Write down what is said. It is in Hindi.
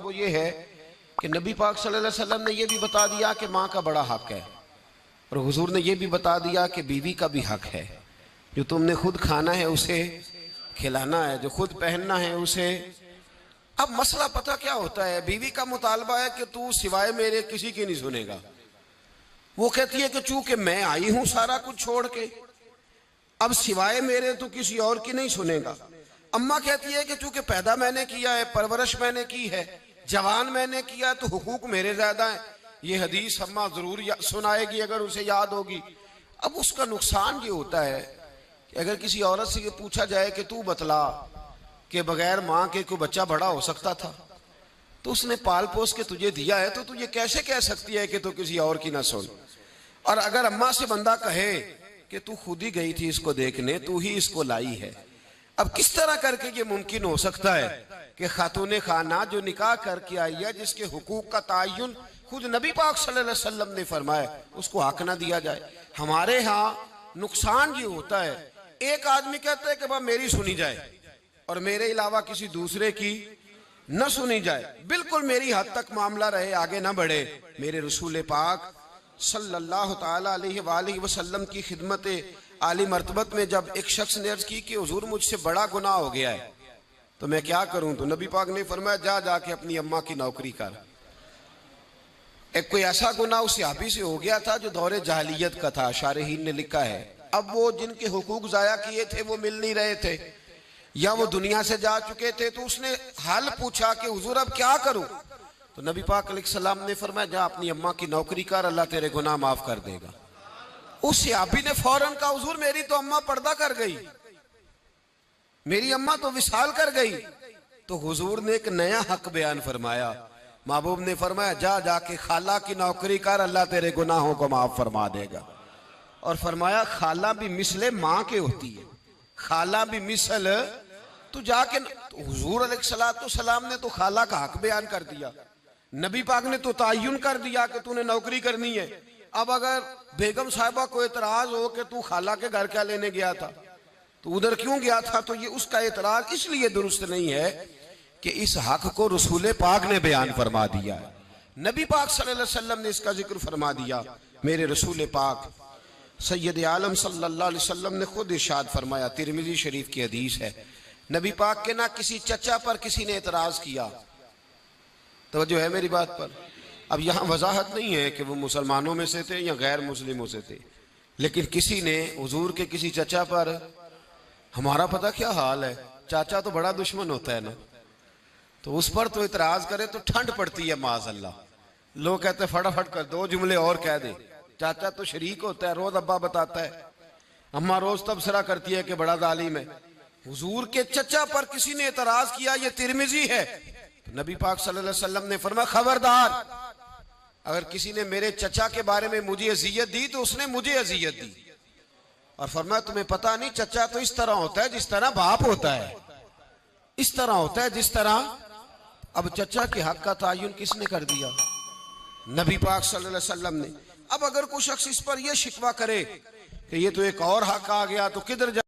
वो ये है कि नबी पाक सल्लल्लाहु अलैहि वसल्लम ने ये भी बता दिया कि माँ का बड़ा हक है, और हुजूर ने ये भी बता दिया कि बीवी का भी हक है। जो तुमने खुद खाना है उसे खिलाना है, जो खुद पहनना है उसे। अब मसला पता क्या होता है, बीवी का मुतालबा है कि तू सिवाय मेरे किसी की नहीं सुनेगा। वो कहती है कि चूंकि मैं आई हूं सारा कुछ छोड़ के, अब सिवाय मेरे तो किसी और की नहीं सुनेगा। अम्मा कहती है कि चूंकि पैदा मैंने किया है, परवरिश मैंने की है, जवान मैंने किया है, तो हुकूक मेरे ज्यादा है। ये हदीस अम्मा जरूर सुनाएगी अगर उसे याद होगी। अब उसका नुकसान ये होता है कि अगर किसी औरत से ये पूछा जाए कि तू बतला कि बगैर माँ के कोई बच्चा बड़ा हो सकता था, तो उसने पाल पोस के तुझे दिया है, तो तुझे कैसे कह सकती है कि तू किसी और की ना सुन। और अगर अम्मा से बंदा कहे कि तू खुद ही गई थी इसको देखने, तू ही इसको लाई है, अब किस तरह करके ये मुमकिन हो सकता है कि खातून खाना जो निकाह करके आई है, जिसके हुकूक का तायुन खुद नबी पाक सल्लल्लाहु अलैहि वसल्लम ने फरमाया, उसको हक ना दिया जाए। हमारे यहाँ नुकसान ये होता है, एक आदमी कहता है कि भाई मेरी सुनी जाए और मेरे अलावा किसी दूसरे की न सुनी जाए, बिल्कुल मेरी हद तक मामला रहे, आगे ना बढ़े। मेरे रसूल पाक सल्लल्लाहु ताला अलैहि वसल्लम की खिदमत आली मर्तबत में जब एक शख्स ने अर्ज की कि हुजूर मुझसे बड़ा गुनाह हो गया है, तो मैं क्या करूं, तो नबी पाक ने फरमाया जा जाके अपनी अम्मा की नौकरी कर। एक कोई ऐसा गुनाह उस सहाबी से हो गया था जो दौरे जाहिलियत का था, शारहीन ने लिखा है। अब वो जिनके हुकूक जाया किए थे वो मिल नहीं रहे थे, या वो दुनिया से जा चुके थे, तो उसने हाल पूछा कि हुजूर अब क्या करूं, तो नबी पाक अलैहिस्सलाम ने फरमाया जा अपनी अम्मा की नौकरी कर, अल्लाह तेरे गुनाह माफ कर देगा। उस सहाबी ने फौरन कहा हुजूर मेरी तो अम्मा पर्दा कर गई, मेरी अम्मा तो विसाल कर गई। तो हुजूर ने एक नया हक बयान फरमाया, महबूब ने फरमाया जा जाके खाला की नौकरी कर, अल्लाह तेरे गुनाहों को माफ फरमा देगा। और फरमाया खाला भी मिसले माँ के होती है, खाला भी मिसल, तू जाके तो हुजूर अलैहिस्सलाम ने तो खाला का हक बयान कर दिया, नबी पाक ने तो तायुन कर दिया कि तूने नौकरी करनी है। अब अगर बेगम साहिबा को एतराज हो कि तू खाला के घर क्या लेने गया था, तो उधर क्यों गया था, तो ये उसका एतराज इसलिए दुरुस्त नहीं है कि इस हक को रसूल पाक ने बयान फरमा दिया है, नबी पाक सल्लल्लाहु अलैहि वसल्लम ने इसका जिक्र फरमा दिया। मेरे रसूल पाक सैयद आलम सल्लल्लाहु अलैहि वसल्लम ने खुद इरशाद फरमाया, तिरमिजी शरीफ की हदीस है, नबी पाक के ना किसी चचा पर किसी ने एतराज किया। तो जो है मेरी बात पर, अब यहाँ वजाहत नहीं है कि वो मुसलमानों में से थे या गैर मुस्लिमों से थे, लेकिन किसी ने हुजूर के किसी चचा पर, हमारा पता क्या हाल है, चाचा तो बड़ा दुश्मन होता है ना, तो उस पर तो इतराज करे तो ठंड पड़ती है माज़अल्लाह। लोग कहते हैं फटाफट कर दो जुमले और कह दे, चाचा तो शरीक होता है, रोज अब्बा बताता है, अम्मा रोज तबसरा करती है कि बड़ा जालिम है। हुजूर के चचा पर किसी ने इतराज किया, ये तिरमिजी है, तो नबी पाक सल्लल्लाहु अलैहि वसल्लम ने फरमाया खबरदार, अगर किसी ने मेरे चचा के बारे में मुझे अजियत दी तो उसने मुझे अजियत दी। और फरमाया तुम्हें पता नहीं चचा तो इस तरह होता है जिस तरह बाप होता है, इस तरह होता है जिस तरह। अब चचा के हक का तायुन किसने कर दिया, नबी पाक सल्लल्लाहु अलैहि वसल्लम ने। अब अगर कोई शख्स इस पर यह शिकवा करे कि ये तो एक और हक आ गया, तो किधर